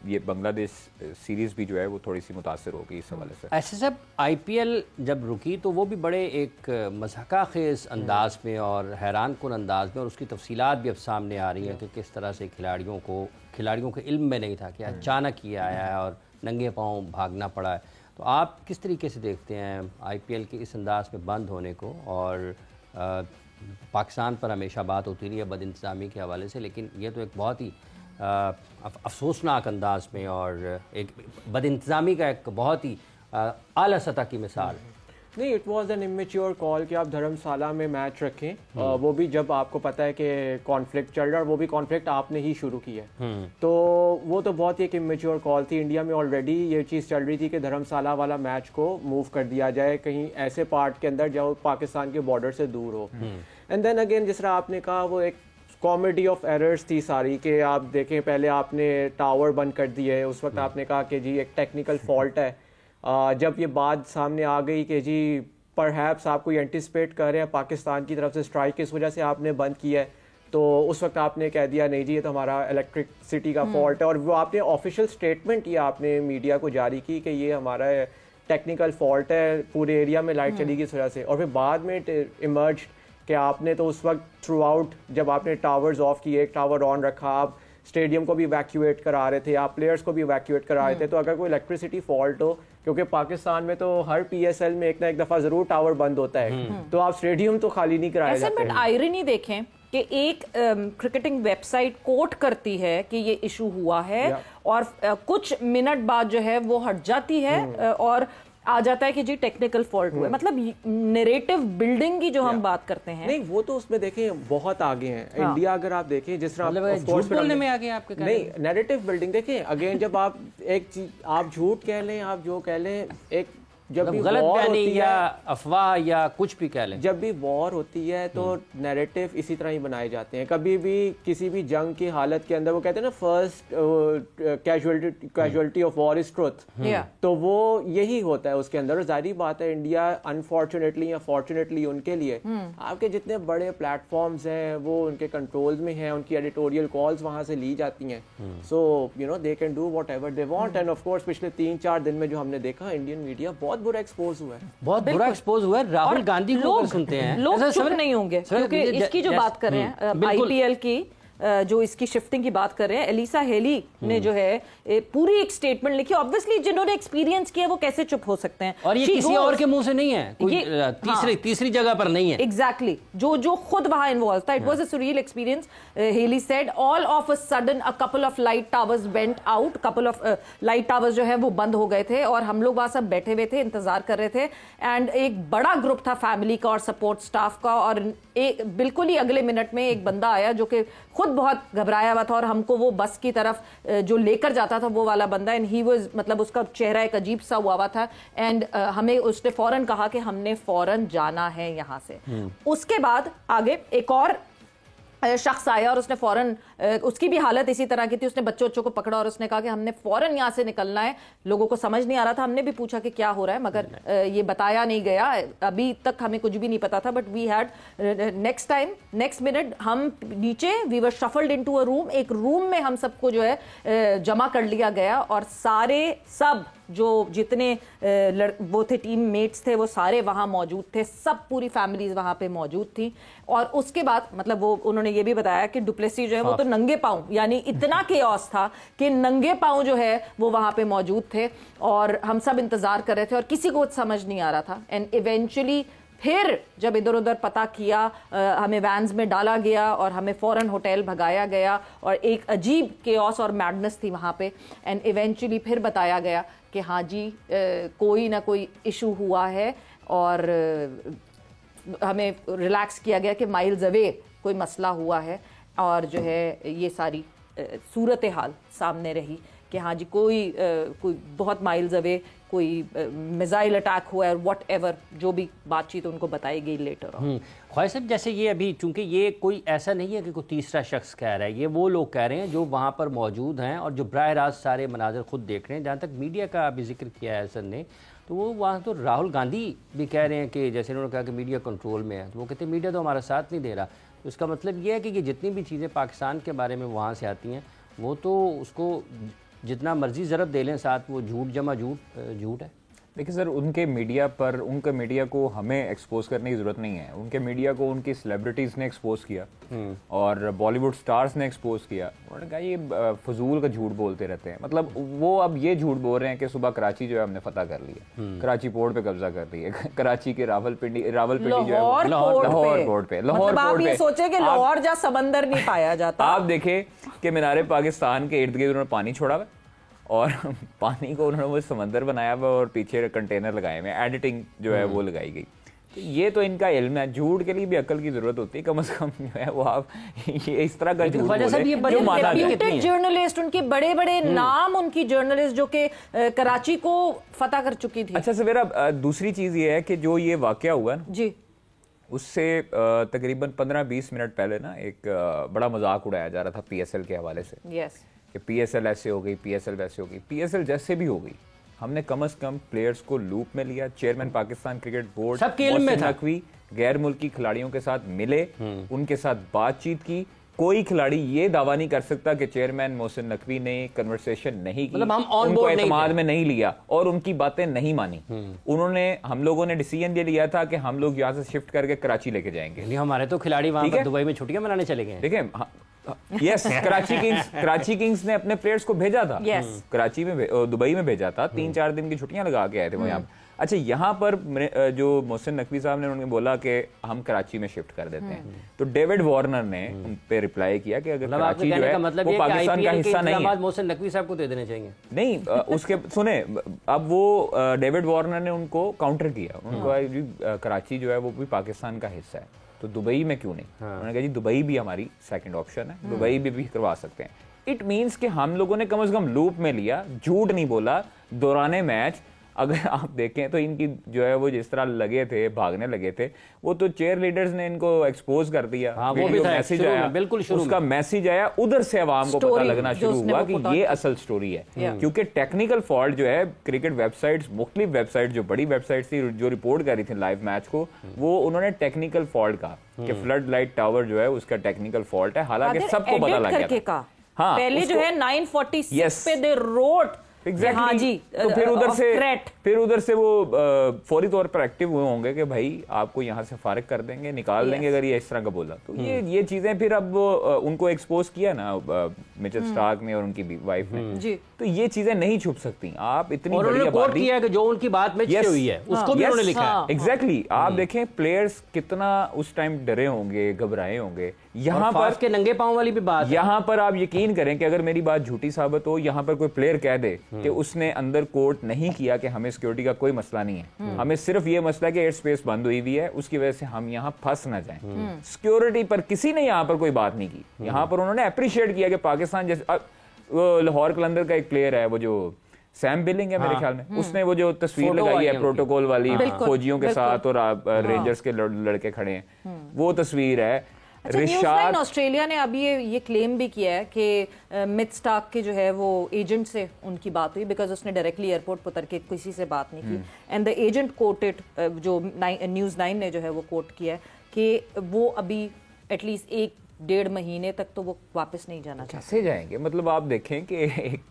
ये बांग्लादेश सीरीज भी जो है वो थोड़ी सी मुतासर होगी इस हवाले से। ऐसे सब IPL जब रुकी तो वो भी बड़े एक मज़ाक़ा खेज़ अंदाज में और हैरान कुन अंदाज में, और उसकी तफसीलात भी अब सामने आ रही हैं कि किस तरह से खिलाड़ियों के इल्म में नहीं था कि अचानक ये आया है और नंगे पाँव भागना पड़ा है। तो आप किस तरीके से देखते हैं IPL के इस अंदाज में बंद होने को? और पाकिस्तान पर हमेशा बात होती रही है बदइंतज़ामी के हवाले से, लेकिन ये तो एक बहुत ही अफसोसनाक अंदाज में और एक बदइंतज़ामी का एक बहुत ही आला सतह की मिसाल। नहीं, it was an immature call कि आप धर्मशाला में मैच रखें, वो भी जब आपको पता है कि कॉन्फ्लिक्ट चल रहा है, वो भी कॉन्फ्लिक्ट आपने ही शुरू किया है, तो वो तो बहुत ही एक इमेच्योर कॉल थी। इंडिया में ऑलरेडी ये चीज़ चल रही थी कि धर्मशाला वाला मैच को मूव कर दिया जाए कहीं ऐसे पार्ट के अंदर जो पाकिस्तान के बॉर्डर से दूर हो। एंड देन अगेन जिस तरह आपने कहा, वो एक कॉमेडी ऑफ एरर्स थी सारी, कि आप देखें पहले आपने टावर बंद कर दिए, उस वक्त आपने कहा कि जी एक टेक्निकल फॉल्ट है, जब ये बात सामने आ गई कि जी परहैप्स आपको ये एंटिसिपेट कर रहे हैं पाकिस्तान की तरफ से स्ट्राइक, इस वजह से आपने बंद किया है, तो उस वक्त आपने कह दिया नहीं जी ये तो हमारा इलेक्ट्रिसिटी का फॉल्ट है, और वो आपने ऑफिशियल स्टेटमेंट किया आपने मीडिया को जारी की कि ये हमारा टेक्निकल फॉल्ट है, पूरे एरिया में लाइट चली गई इस वजह से। और फिर बाद में इमर्ज कि आपने तो उस वक्त थ्रू आउट जब आपने टावर्स ऑफ किए, एक टावर ऑन रखा, आप स्टेडियम को भी इवैक्यूएट करा रहे थे, आप प्लेयर्स को भी इवैक्यूएट करा रहे थे, तो अगर कोई इलेक्ट्रिसिटी फॉल्ट हो, क्योंकि पाकिस्तान में तो हर PSL में एक ना एक दफा जरूर टावर बंद होता है, तो आप स्टेडियम तो खाली नहीं कराए जाते हैं। आयरनी देखें कि एक क्रिकेटिंग वेबसाइट कोट करती है कि ये इशू हुआ है और कुछ मिनट बाद जो है वो हट जाती है और आ जाता है कि जी टेक्निकल फॉल्ट हुआ है। मतलब नैरेटिव बिल्डिंग की जो हम बात करते हैं, नहीं वो तो उसमें देखें बहुत आगे हैं। इंडिया अगर आप देखें जिस तरह झूठ बोलने में आगे आपके नहीं, नैरेटिव बिल्डिंग देखें अगेन, जब आप एक चीज आप झूठ कह लें, आप जो कह लें, एक जब भी गलत बयानी या अफवाह या कुछ भी कह लें, जब भी वॉर होती है तो नैरेटिव इसी तरह ही बनाए जाते हैं। कभी भी किसी भी जंग की हालत के अंदर वो कहते हैं ना first casualty of war is truth, तो वो यही होता है उसके अंदर। जाहिर बात है इंडिया अनफॉर्चुनेटली या फॉर्चुनेटली उनके लिए आपके जितने बड़े प्लेटफॉर्म्स हैं वो उनके कंट्रोल में हैं, उनकी एडिटोरियल कॉल्स वहां से ली जाती हैं, so you know they can do whatever they want. End of course पिछले 3-4 दिन में जो हमने देखा इंडियन मीडिया बहुत बुरा एक्सपोज हुआ है, बहुत बुरा एक्सपोज हुआ है। राहुल गांधी को सुनते हैं लोग चुप नहीं होंगे क्योंकि इसकी जो बात कर रहे हैं IPL की, जो इसकी शिफ्टिंग की बात कर रहे हैं, एलिसा हेली ने जो है पूरी एक स्टेटमेंट लिखी। ऑब्वियसली जिन्होंने एक्सपीरियंस किया वो कैसे चुप हो सकते हैं, और ये किसी और के मुंह से नहीं है, कोई तीसरी जगह पर नहीं है। एग्जैक्टली जो खुद वहां इन्वॉल्व था। It was a surreal experience, Haley said. All of a sudden a couple of light towers went out, couple of light towers जो है वो बंद हो गए थे और हम लोग वहां सब बैठे हुए थे, इंतजार कर रहे थे। एंड एक बड़ा ग्रुप था फैमिली का और सपोर्ट स्टाफ का, और बिल्कुल ही अगले मिनट में एक बंदा आया जो कि खुद बहुत घबराया हुआ था और हमको वो बस की तरफ जो लेकर जाता था वो वाला बंदा, एंड ही वाज, मतलब उसका चेहरा एक अजीब सा हुआ था। एंड हमें उसने फौरन कहा कि हमने फौरन जाना है यहां से। उसके बाद आगे एक और शख्स आया और उसने फौरन, उसकी भी हालत इसी तरह की थी, उसने बच्चों को पकड़ा और उसने कहा कि हमने फौरन यहाँ से निकलना है। लोगों को समझ नहीं आ रहा था, हमने भी पूछा कि क्या हो रहा है, मगर ये बताया नहीं गया, अभी तक हमें कुछ भी नहीं पता था। But we had next minute हम नीचे, we were shuffled into a room, एक रूम में हम सबको जो है जमा कर लिया गया और सब जो जितने वो थे टीम मेट्स थे वो सारे वहां मौजूद थे, सब पूरी फैमिलीज वहां पे मौजूद थी। और उसके बाद मतलब वो उन्होंने ये भी बताया कि डुप्लेसी जो है वो तो नंगे पांव, यानी इतना केओस था कि नंगे पांव जो है वो वहां पे मौजूद थे और हम सब इंतजार कर रहे थे और किसी को समझ नहीं आ रहा था। एंड इवेंचुअली फिर जब इधर उधर पता किया, हमें वैन्स में डाला गया और हमें फ़ौरन होटल भगाया गया और एक अजीब केओस और मैडनेस थी वहाँ पे। एंड इवेंचुअली फिर बताया गया कि हाँ जी कोई ना कोई इशू हुआ है और हमें रिलैक्स किया गया कि माइल्स अवे कोई मसला हुआ है। और जो है ये सारी सूरत हाल सामने रही कि हाँ जी कोई बहुत माइल्स अवे कोई मिसाइल अटैक हुआ है, वॉट एवर जो भी बातचीत उनको बताई गई लेटर। ख्वाहिश साहब, जैसे ये अभी चूंकि ये कोई ऐसा नहीं है कि कोई तीसरा शख्स कह रहा है, ये वो लोग कह रहे हैं जो वहाँ पर मौजूद हैं और जो बराह रास्त सारे मनाजर खुद देख रहे हैं। जहाँ तक मीडिया का अभी जिक्र किया है हसन ने, तो वो वहाँ तो राहुल गांधी भी कह रहे हैं कि जैसे उन्होंने कहा कि मीडिया कंट्रोल में है, तो वो कहते हैं मीडिया तो हमारा साथ नहीं दे रहा। तो इसका मतलब ये है कि जितनी भी चीज़ें पाकिस्तान के बारे में वहाँ से आती हैं वो तो उसको जितना मर्जी ज़रब दे लें साथ, वो झूठ जमा झूठ है। देखिए सर, उनके मीडिया को हमें एक्सपोज करने की जरूरत नहीं है। उनके मीडिया को उनकी सेलिब्रिटीज़ ने एक्सपोज किया और बॉलीवुड स्टार्स ने एक्सपोज किया। उन्होंने कहा ये फजूल का झूठ बोलते रहते हैं। मतलब वो अब ये झूठ बोल रहे हैं कि सुबह कराची जो है हमने फतह कर लिया, कराची पोर्ट पे कब्जा कर लिया, कराची के रावलपिंडी जो है लाहौर पोर्ट पे, लाहौर पोर्ट पे सोचे कि लाहौर जा समंदर नहीं पाया जाता। आप देखें कि मीनारे पाकिस्तान के इर्द गिर्द उन्होंने पानी छोड़ा हुआ और पानी को उन्होंने वो समंदर बनाया हुआ और पीछे कंटेनर लगाए हुए, एडिटिंग जो है वो लगाई गई। तो ये तो इनका इल्म है। झूठ के लिए भी अकल की जरूरत होती है, कम से कम जो है वो आप ये इस तरह का झूठ बोले जो माना जाए। जर्नलिस्ट, उनके बड़े बड़े नाम, उनकी जर्नलिस्ट जो कि कराची को फतह कर चुकी थी। अच्छा सवेरा, दूसरी चीज ये है कि जो ये वाकया हुआ ना जी, उससे तकरीबन 15-20 मिनट पहले ना एक बड़ा मजाक उड़ाया जा रहा था PSL के हवाले से। यस, कि PSL ऐसे हो गई, PSL वैसे हो गई। PSL जैसे भी हो गई, हमने कम से कम प्लेयर्स को लूप में लिया। Chairman Pakistan cricket board Mohsin Naqvi गैर मुल्की खिलाड़ियों के साथ मिले, उनके साथ बातचीत की। कोई खिलाड़ी ये दावा नहीं कर सकता कि चेयरमैन मोहसिन नकवी ने कन्वर्सेशन नहीं की, मतलब उनको एतमाद में नहीं लिया और उनकी बातें नहीं मानी। हम लोगों ने डिसीजन ये लिया था कि हम लोग यहाँ से शिफ्ट करके कराची लेके जाएंगे। हमारे तो खिलाड़ी वहां पर दुबई में छुट्टियां मनाने चले गए। देखिए यस, कराची किंग्स ने अपने प्लेयर्स को भेजा था, कराची में दुबई में भेजा था, 3-4 दिन की छुट्टियां लगा के आए थे वो यहाँ। अच्छा, यहाँ पर जो मोहसिन नकवी साहब ने उन्होंने बोला कि हम कराची में शिफ्ट कर देते हैं, तो डेविड वार्नर ने उन पे रिप्लाई किया कि अगर कराची जो है वो पाकिस्तान का हिस्सा नहीं है, मोहसिन नकवी साहब को दे देने चाहिए। नहीं, उसके सुने, अब वो डेविड वार्नर ने उनको काउंटर किया, उनको कराची जो है वो भी पाकिस्तान का हिस्सा है, तो दुबई में क्यों नहीं? उन्होंने कहा जी दुबई भी हमारी सेकंड ऑप्शन है, दुबई भी करवा सकते हैं। इट मींस कि हम लोगों ने कम से कम लूप में लिया, झूठ नहीं बोला दौराने मैच। अगर आप देखें तो इनकी जो है वो जिस तरह लगे थे, भागने लगे थे, वो तो चेयर लीडर्स ने इनको एक्सपोज कर दिया। हाँ, वो भी मैसेज आया, बिल्कुल उसका मैसेज आया, उधर से आवाम को पता लगना शुरू हुआ कि ये असल स्टोरी है। क्योंकि टेक्निकल फॉल्ट जो है, क्रिकेट वेबसाइट्स, मुख्तलिफ वेबसाइट जो बड़ी वेबसाइट थी जो रिपोर्ट कर रही थी लाइव मैच को, वो उन्होंने टेक्निकल फॉल्ट कहा कि फ्लड लाइट टावर जो है उसका टेक्निकल फॉल्ट है, हालांकि सबको पता लग गया था। हाँ, पहले जो है 946 पे दे रोट Exactly. हाँ जी, तो फिर उधर से वो फौरी तौर पर एक्टिव हुए होंगे कि भाई आपको यहाँ से फारिग कर देंगे, निकाल देंगे अगर ये इस तरह का बोला। तो ये चीजें फिर अब उनको एक्सपोज किया ना मिचेल स्टार्क ने और उनकी वाइफ ने जी। तो ये चीजें नहीं छुप सकती। आप इतनी बड़ी आबादी किया कि जो उनकी बात में हुई है उसको भी उन्होंने लिखा है। एग्जैक्टली, आप देखें प्लेयर्स कितना उस टाइम डरे होंगे, घबराए होंगे। यहाँ पर के नंगे पांव वाली भी बात, यहाँ पर आप यकीन करें कि अगर मेरी बात झूठी साबित हो, यहाँ पर कोई प्लेयर कह दे कि उसने अंदर कोर्ट नहीं किया कि हमें सिक्योरिटी का कोई मसला नहीं है, हमें सिर्फ ये मसला है कि एयर स्पेस बंद हुई हुई है, उसकी वजह से हम यहाँ फंस ना जाएं। सिक्योरिटी पर किसी ने यहाँ पर कोई बात नहीं की। यहाँ पर उन्होंने अप्रिशिएट किया कि पाकिस्तान जैसे लाहौर कलंदर का एक प्लेयर है, वो जो सैम बिलिंग है मेरे ख्याल में, उसने वो जो तस्वीर लगाई है प्रोटोकॉल वाली फौजियों के साथ और रेंजर्स के लड़के खड़े हैं, वो तस्वीर है। अच्छा, ऑस्ट्रेलिया ने अभी ये क्लेम भी किया है कि मिथ स्टार्क के जो है वो एजेंट से उनकी बात हुई, बिकॉज उसने डायरेक्टली एयरपोर्ट पर उतर के किसी से बात नहीं की, एंड द एजेंट कोटेड, जो न्यूज़ 9 ने जो है वो कोट किया है कि वो अभी एटलीस्ट 1-1.5 महीने तक तो वो वापस नहीं जाना चाहते। कैसे जाएंगे? मतलब आप देखें कि एक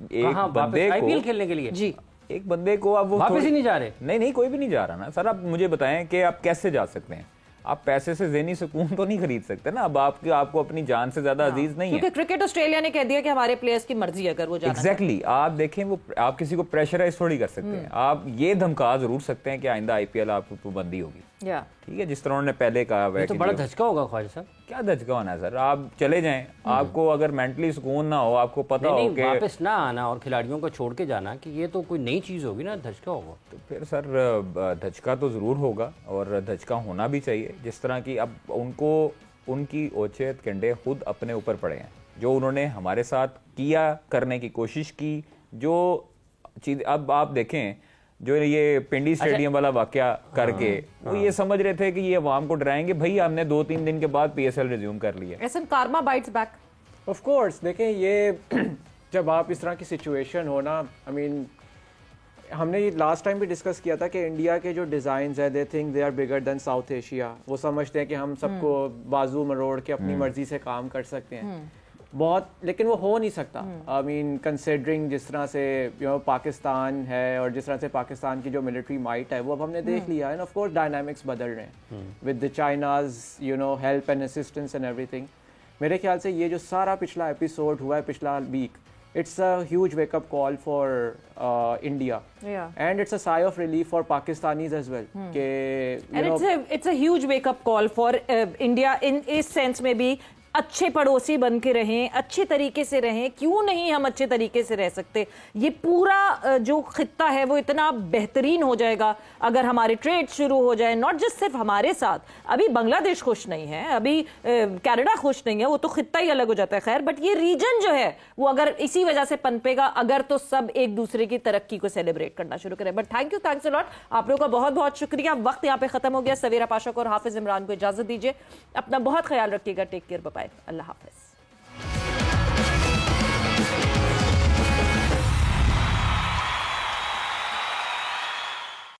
बंदे को आईपीएल खेलने के लिए जी, एक बंदे को आप वो वापस ही नहीं जा रहे। नहीं, कोई भी नहीं जा रहा ना सर। आप मुझे बताएं कि आप कैसे जा सकते हैं? आप पैसे से ज़हनी सुकून तो नहीं खरीद सकते ना। अब आपको अपनी जान से ज्यादा अजीज नहीं है, क्योंकि क्रिकेट ऑस्ट्रेलिया ने कह दिया कि हमारे प्लेयर्स की मर्जी अगर वो जाना एग्जैक्टली आप देखें, वो आप किसी को प्रेशराइज थोड़ी कर सकते हैं। आप ये धमका जरूर सकते हैं कि आइंदा आईपीएल आपको पाबंदी होगी, ठीक है, जिस तरह उन्होंने पहले कहा हुआ है। तो बड़ा धचका होगा ख्वाजा साहब। क्या धचका होना है सर, आप चले जाएं, आपको अगर मेंटली सुकून ना हो, आपको पता हो कि वापस ना आना और खिलाड़ियों को छोड़ के जाना, कि ये तो कोई नई चीज होगी ना, धचका होगा। तो फिर सर धचका तो जरूर होगा और धचका होना भी चाहिए। जिस तरह की अब उनकी औचित्य कंडे खुद अपने ऊपर पड़े हैं, जो उन्होंने हमारे साथ किया, करने की कोशिश की, जो चीज अब आप देखें, जो ये पिंडी स्टेडियम वाला वाकया करके वो ये समझ रहे थे कि ये अवाम को डराएंगे। भाई हमने 2-3 दिन के बाद पीएसएल रिज्यूम कर लिया। ऐसा Karma bytes back. Of course देखें, ये जब आप इस तरह की सिचुएशन हो ना, आई मीन हमने लास्ट टाइम भी डिस्कस किया था कि इंडिया के जो डिज़ाइंस है, they think they are bigger than South Asia. वो समझते हैं कि हम सबको बाजू मरोड़ के अपनी मर्जी से काम कर सकते हैं बहुत, लेकिन वो हो नहीं सकता। आई मीन कंसिडरिंग जिस तरह से पाकिस्तान है और जिस तरह से पाकिस्तान की जो मिलिट्री माइट है वो अब हमने देख लिया है। एंड ऑफ कोर्स डायनामिक्स बदल रहे हैं with the China's help and assistance and everything. मेरे ख्याल से ये जो सारा पिछला एपिसोड हुआ है, पिछला week, it's a huge wake up call for India, and it's a sigh of relief for Pakistanis as well. It's a huge wake up call for India in इस सेंस में भी अच्छे पड़ोसी बन के रहें, अच्छे तरीके से रहें। क्यों नहीं हम अच्छे तरीके से रह सकते? ये पूरा जो खित्ता है वो इतना बेहतरीन हो जाएगा अगर हमारे ट्रेड शुरू हो जाए, नॉट जस्ट सिर्फ हमारे साथ। अभी बांग्लादेश खुश नहीं है, अभी कनाडा खुश नहीं है, वो तो खित्ता ही अलग हो जाता है। खैर, बट ये रीजन जो है वो अगर इसी वजह से पनपेगा, अगर तो सब एक दूसरे की तरक्की को सेलिब्रेट करना शुरू करें। बट थैंक्स अ लॉट, आप लोगों का बहुत बहुत शुक्रिया। वक्त यहाँ पे खत्म हो गया। सवेरा पाशा को और हाफिज इमरान को इजाजत दीजिए। अपना बहुत ख्याल रखिएगा। टेक केयर, बाय बाय, अल्लाह हाफिज।